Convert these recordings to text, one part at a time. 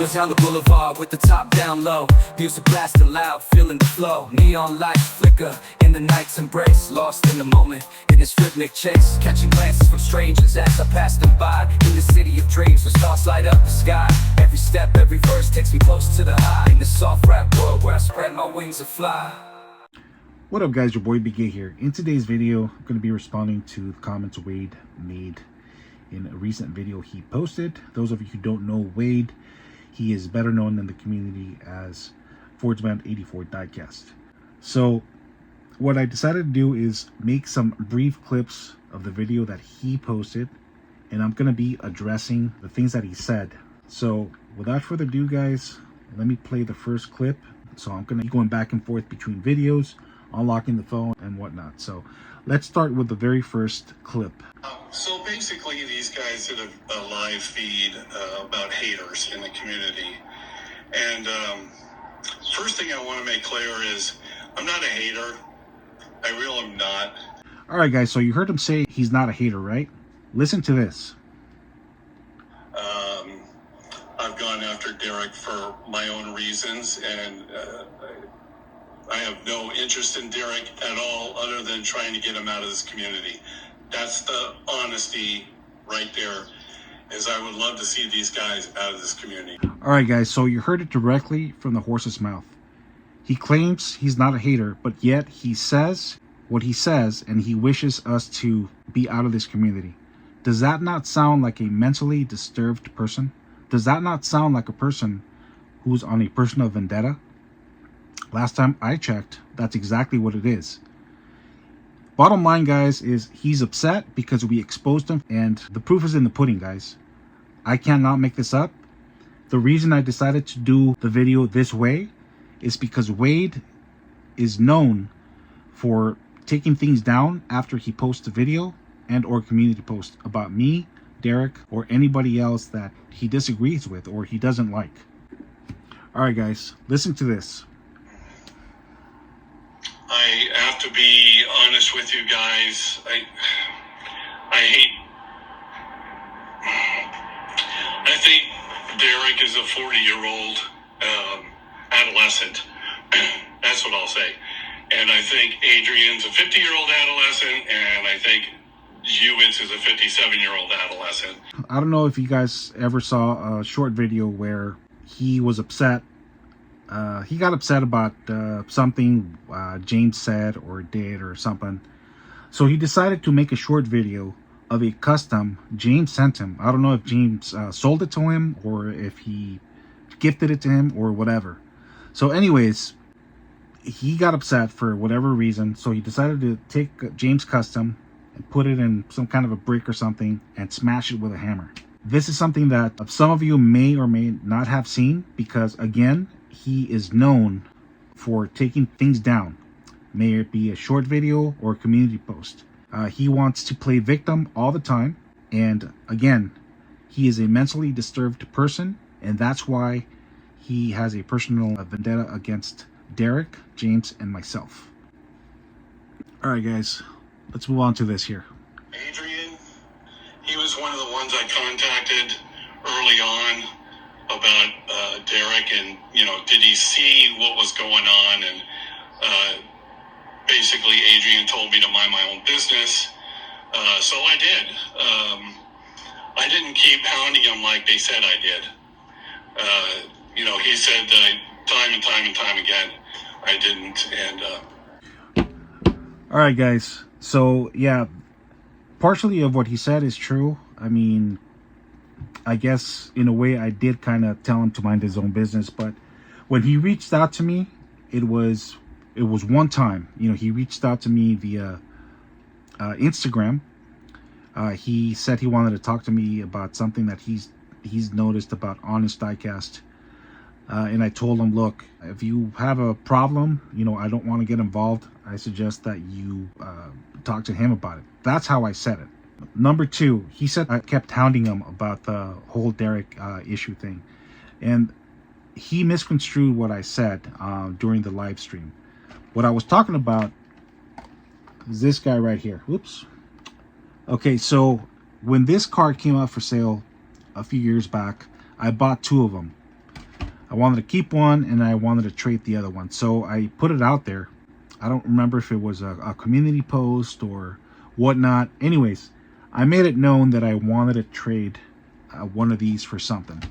Just down the boulevard with the top down low. Music blasting loud, feeling the flow. Neon lights flicker in the night's embrace. Lost in the moment, in this rhythmic chase. Catching glances from strangers as I pass them by. In the city of dreams where stars light up the sky. Every step, every verse takes me close to the high. In the soft rap world where I spread my wings and fly. What up guys, your boy BK here. In today's video, I'm going to be responding to the comments Wade made in a recent video he posted. Those of you who don't know Wade, he is better known in the community as Fordsman 84 Diecast. So what I decided to do is make some brief clips of the video that he posted, and I'm going to be addressing the things that he said. So without further ado guys, let me play the first clip. So I'm going to be going back and forth between videos, unlocking the phone and whatnot. So let's start with the very first clip. So basically these guys did a live feed about haters in the community. And first thing I want to make clear is I'm not a hater. I really am not. All right guys, so you heard him say he's not a hater, right? Listen to this. I've gone after Derek for my own reasons, and I have no interest in Derek at all other than trying to get him out of this community. That's the honesty right there, is I would love to see these guys out of this community. All right guys, so you heard it directly from the horse's mouth. He claims he's not a hater, but yet he says what he says, and he wishes us to be out of this community. Does that not sound like a mentally disturbed person? Does that not sound like a person who's on a personal vendetta? Last time I checked, that's exactly what it is. Bottom line, guys, is he's upset because we exposed him, and the proof is in the pudding, guys. I cannot make this up. The reason I decided to do the video this way is because Wade is known for taking things down after he posts a video and or community post about me, Derek, or anybody else that he disagrees with or he doesn't like. All right, guys, listen to this. I have to be honest with you guys. I think Derek is a 40-year-old adolescent. That's what I'll say. And I think Adrian's a 50-year-old adolescent, and I think Hewitts is a 57-year-old adolescent. I don't know if you guys ever saw a short video where he was upset. He got upset about something James said or did or something. So he decided to make a short video of a custom James sent him. I don't know if James sold it to him or if he gifted it to him or whatever. So anyways, he got upset for whatever reason. So he decided to take James custom and put it in some kind of a brick or something and smash it with a hammer. This is something that some of you may or may not have seen, because again, he is known for taking things down, may it be a short video or a community post. He wants to play victim all the time, and again, he is a mentally disturbed person, and that's why he has a personal vendetta against Derek, James, and myself. All right guys, let's move on to this here. Adrian, he was one of the ones I contacted early on about Derek, and did he see what was going on? And basically Adrian told me to mind my own business, so I did. I didn't keep hounding him like they said I did. He said time and time again I didn't. And all right guys, so yeah, partially of what he said is true. I mean, I guess in a way I did kind of tell him to mind his own business, but when he reached out to me, it was one time. He reached out to me via Instagram. He said he wanted to talk to me about something that he's noticed about Honest Diecast, and I told him, look, if you have a problem, I don't want to get involved. I suggest that you talk to him about it. That's how I said it. Number two, he said I kept hounding him about the whole Derek issue thing, and he misconstrued what I said during the live stream. What I was talking about is this guy right here. Whoops. Okay, so when this card came out for sale a few years back, I bought two of them. I wanted to keep one and I wanted to trade the other one. So I put it out there. I don't remember if it was a community post or whatnot. Anyways, I made it known that I wanted to trade one of these for something.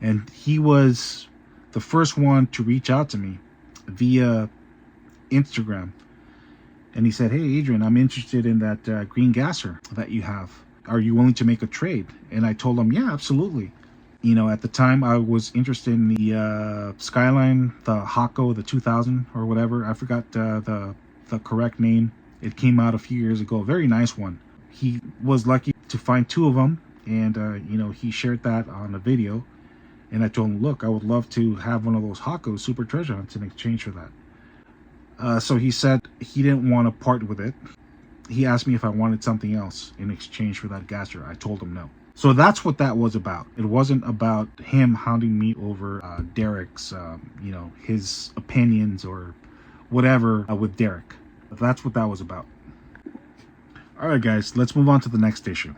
And he was the first one to reach out to me via Instagram. And he said, "Hey, Adrian, I'm interested in that green gasser that you have. Are you willing to make a trade?" And I told him, "Yeah, absolutely." You know, at the time I was interested in the Skyline, the Hako, the 2000 or whatever. I forgot the correct name. It came out a few years ago. A very nice one. He was lucky to find two of them, and you know, he shared that on a video. And I told him, "Look, I would love to have one of those Hako Super Treasure Hunts in exchange for that." So he said he didn't want to part with it. He asked me if I wanted something else in exchange for that gasser. I told him no. So that's what that was about. It wasn't about him hounding me over Derek's, you know, his opinions or whatever with Derek. That's what that was about. All right, guys, let's move on to the next issue.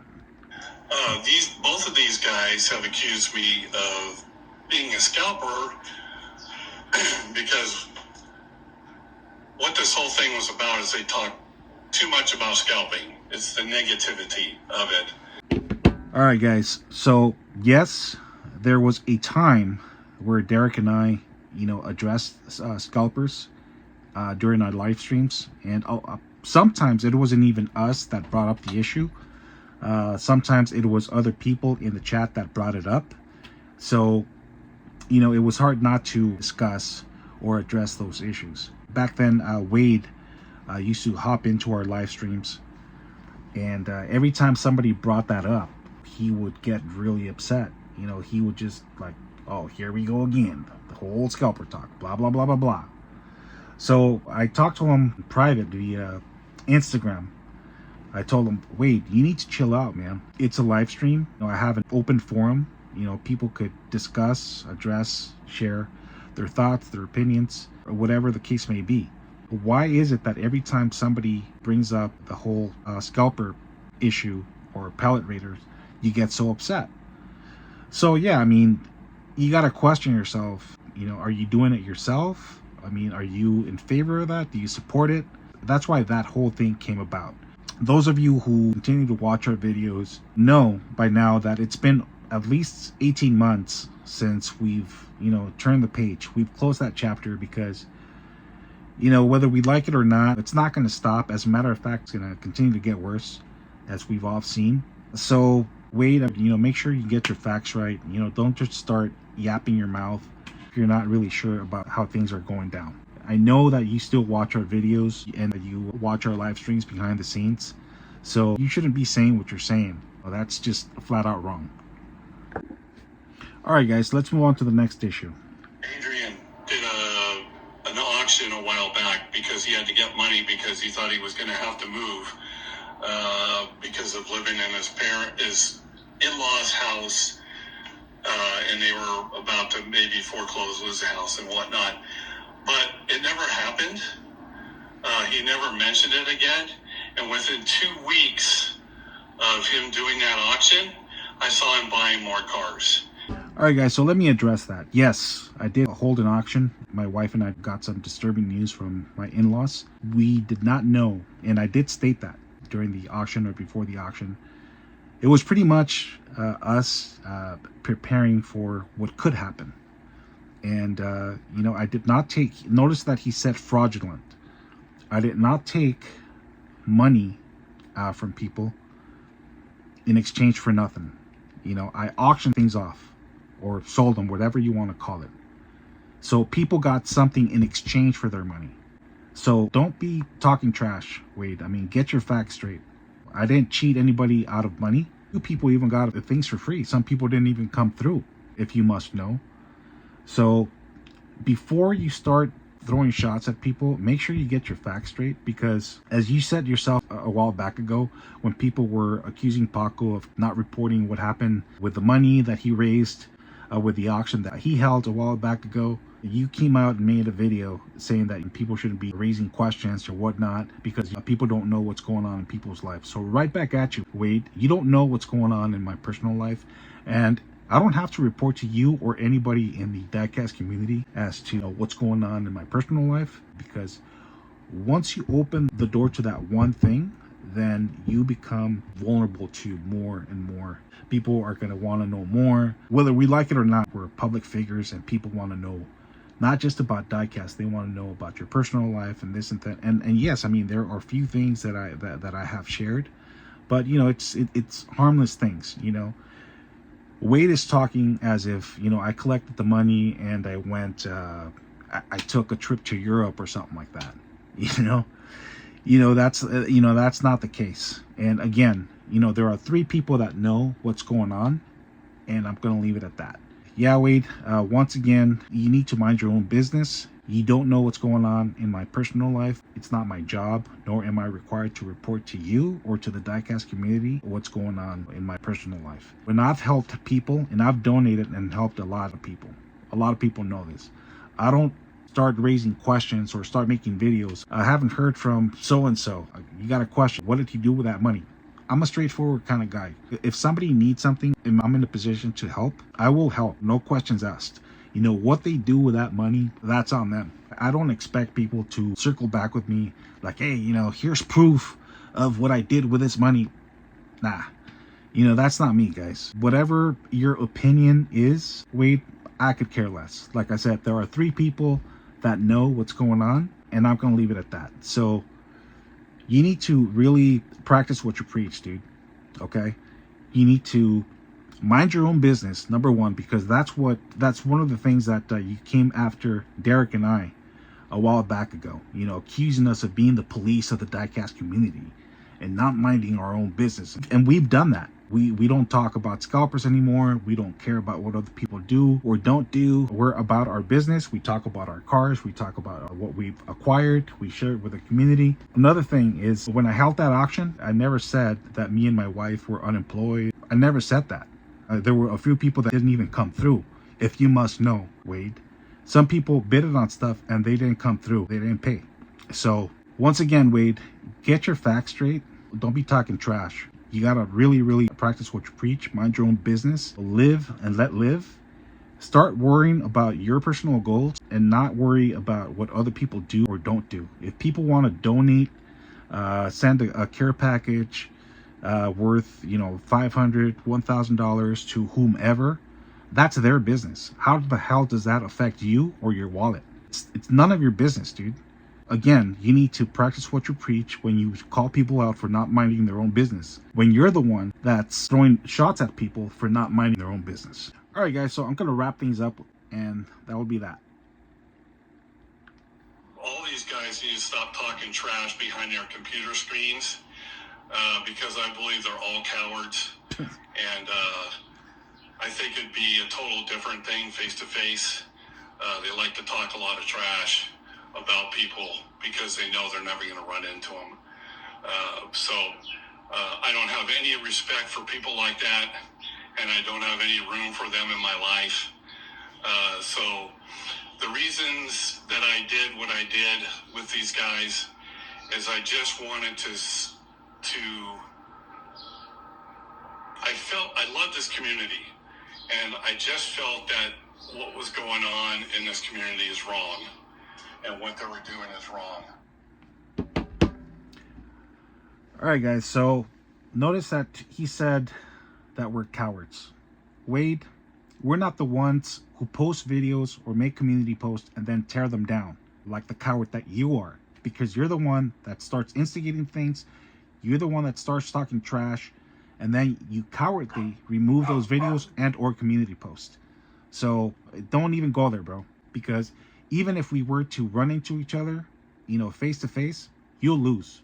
Both of these guys have accused me of being a scalper because what this whole thing was about is they talk too much about scalping. It's the negativity of it. All right, guys. So yes, there was a time where Derek and I, you know, addressed scalpers during our live streams, and sometimes it wasn't even us that brought up the issue. Sometimes it was other people in the chat that brought it up. So, you know, it was hard not to discuss or address those issues. Back then, Wade used to hop into our live streams, and every time somebody brought that up, he would get really upset. You know, he would just like, "Oh, here we go again, the whole scalper talk, blah blah blah blah blah." So I talked to him in private via Instagram. I told him, "Wade, you need to chill out, man. It's a live stream. You know, I have an open forum. You know, people could discuss, address, share their thoughts, their opinions, or whatever the case may be. Why is it that every time somebody brings up the whole scalper issue or pellet raiders, you get so upset?" So yeah, I mean, you got to question yourself. You know, are you doing it yourself? I mean, are you in favor of that? Do you support it? That's why that whole thing came about. Those of you who continue to watch our videos know by now that it's been at least 18 months since we've, you know, turned the page. We've closed that chapter because, you know, whether we like it or not, it's not going to stop. As a matter of fact, it's going to continue to get worse, as we've all seen. So Wade, you know, make sure you get your facts right. You know, don't just start yapping your mouth if you're not really sure about how things are going down. I know that you still watch our videos and that you watch our live streams behind the scenes, so you shouldn't be saying what you're saying. Well, that's just flat out wrong. All right, guys, let's move on to the next issue. Adrian did an auction a while back because he had to get money because he thought he was going to have to move because of living in his in-laws' house, and they were about to maybe foreclose his house and whatnot. But it never happened. He never mentioned it again. And within 2 weeks of him doing that auction, I saw him buying more cars. All right, guys, so let me address that. Yes, I did hold an auction. My wife and I got some disturbing news from my in-laws. We did not know, and I did state that during the auction or before the auction. It was pretty much us preparing for what could happen. And, you know, I did not take, notice that he said fraudulent. I did not take money from people in exchange for nothing. You know, I auctioned things off or sold them, whatever you want to call it. So people got something in exchange for their money. So don't be talking trash, Wade. I mean, get your facts straight. I didn't cheat anybody out of money. You people even got the things for free. Some people didn't even come through, if you must know. So before you start throwing shots at people, make sure you get your facts straight, because as you said yourself a while back ago, when people were accusing Paco of not reporting what happened with the money that he raised with the auction that he held a while back ago, you came out and made a video saying that people shouldn't be raising questions or whatnot because people don't know what's going on in people's lives. So right back at you, Wade. You don't know what's going on in my personal life, and I don't have to report to you or anybody in the Diecast community as to what's going on in my personal life, because once you open the door to that one thing, then you become vulnerable to more and more. People are going to want to know more. Whether we like it or not, we're public figures and people want to know not just about Diecast. They want to know about your personal life and this and that. And yes, I mean, there are a few things that I have shared, but it's harmless things. Wade is talking as if I collected the money and I went I took a trip to Europe or something like that. That's not the case. And again, there are 3 people that know what's going on, and I'm gonna leave it at that. Yeah, Wade, once again, you need to mind your own business. You don't know what's going on in my personal life. It's not my job, nor am I required to report to you or to the Diecast community what's going on in my personal life. When I've helped people, and I've donated and helped a lot of people know this. I don't start raising questions or start making videos. I haven't heard from so-and-so. You got a question. What did he do with that money? I'm a straightforward kind of guy. If somebody needs something and I'm in a position to help, I will help. No questions asked. What they do with that money, that's on them. I don't expect people to circle back with me like, hey, here's proof of what I did with this money. Nah, that's not me, guys. Whatever your opinion is, Wade, I could care less. Like I said, there are 3 people that know what's going on, and I'm going to leave it at that. So you need to really practice what you preach, dude. Okay? You need to mind your own business, number one, because that's one of the things that you came after Derek and I a while back ago, accusing us of being the police of the Diecast community and not minding our own business. And we've done that. We don't talk about scalpers anymore. We don't care about what other people do or don't do. We're about our business. We talk about our cars. We talk about what we've acquired. We share it with the community. Another thing is, when I held that auction, I never said that me and my wife were unemployed. I never said that. There were a few people that didn't even come through. If you must know, Wade. Some people bidded on stuff and they didn't come through. They didn't pay. So once again, Wade, get your facts straight. Don't be talking trash. You gotta really, really practice what you preach. Mind your own business. Live and let live. Start worrying about your personal goals and not worry about what other people do or don't do. If people want to donate, send a care package worth $500, $1,000 to whomever, that's their business. How the hell does that affect you or your wallet? It's none of your business, dude. Again, you need to practice what you preach when you call people out for not minding their own business, when you're the one that's throwing shots at people for not minding their own business. All right, guys, so I'm going to wrap things up, and that will be that. All these guys need to stop talking trash behind their computer screens, because I believe they're all cowards. And I think it'd be a total different thing face to face. They like to talk a lot of trash about people because they know they're never going to run into them. So I don't have any respect for people like that, and I don't have any room for them in my life. So the reasons that I did what I did with these guys is I just wanted to I love this community, and I just felt that what was going on in this community is wrong, and what they were doing is wrong. All right, guys, so notice that he said that we're cowards. Wade, we're not the ones who post videos or make community posts and then tear them down like the coward that you are, because you're the one that starts instigating things. You're the one that starts talking trash, and then you cowardly remove those videos and or community posts. So don't even go there, bro, because even if we were to run into each other, face to face, you'll lose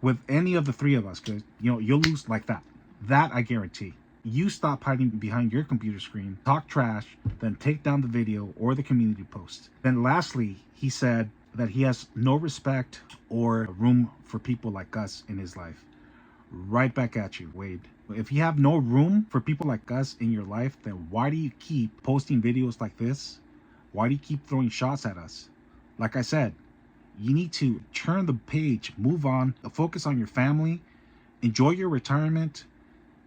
with any of the 3 of us, because you'll lose like that. That I guarantee. You stop hiding behind your computer screen, talk trash, then take down the video or the community post. Then lastly, he said that he has no respect or room for people like us in his life. Right back at you, Wade. If you have no room for people like us in your life, then why do you keep posting videos like this? Why do you keep throwing shots at us? Like I said, you need to turn the page, move on, focus on your family, enjoy your retirement,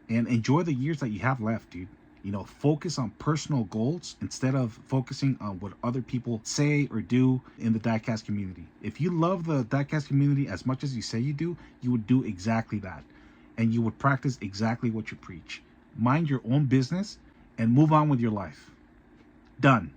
and enjoy the years that you have left, dude. You know, focus on personal goals instead of focusing on what other people say or do in the diecast community. If you love the diecast community as much as you say you do, you would do exactly that. And you would practice exactly what you preach. Mind your own business and move on with your life. Done.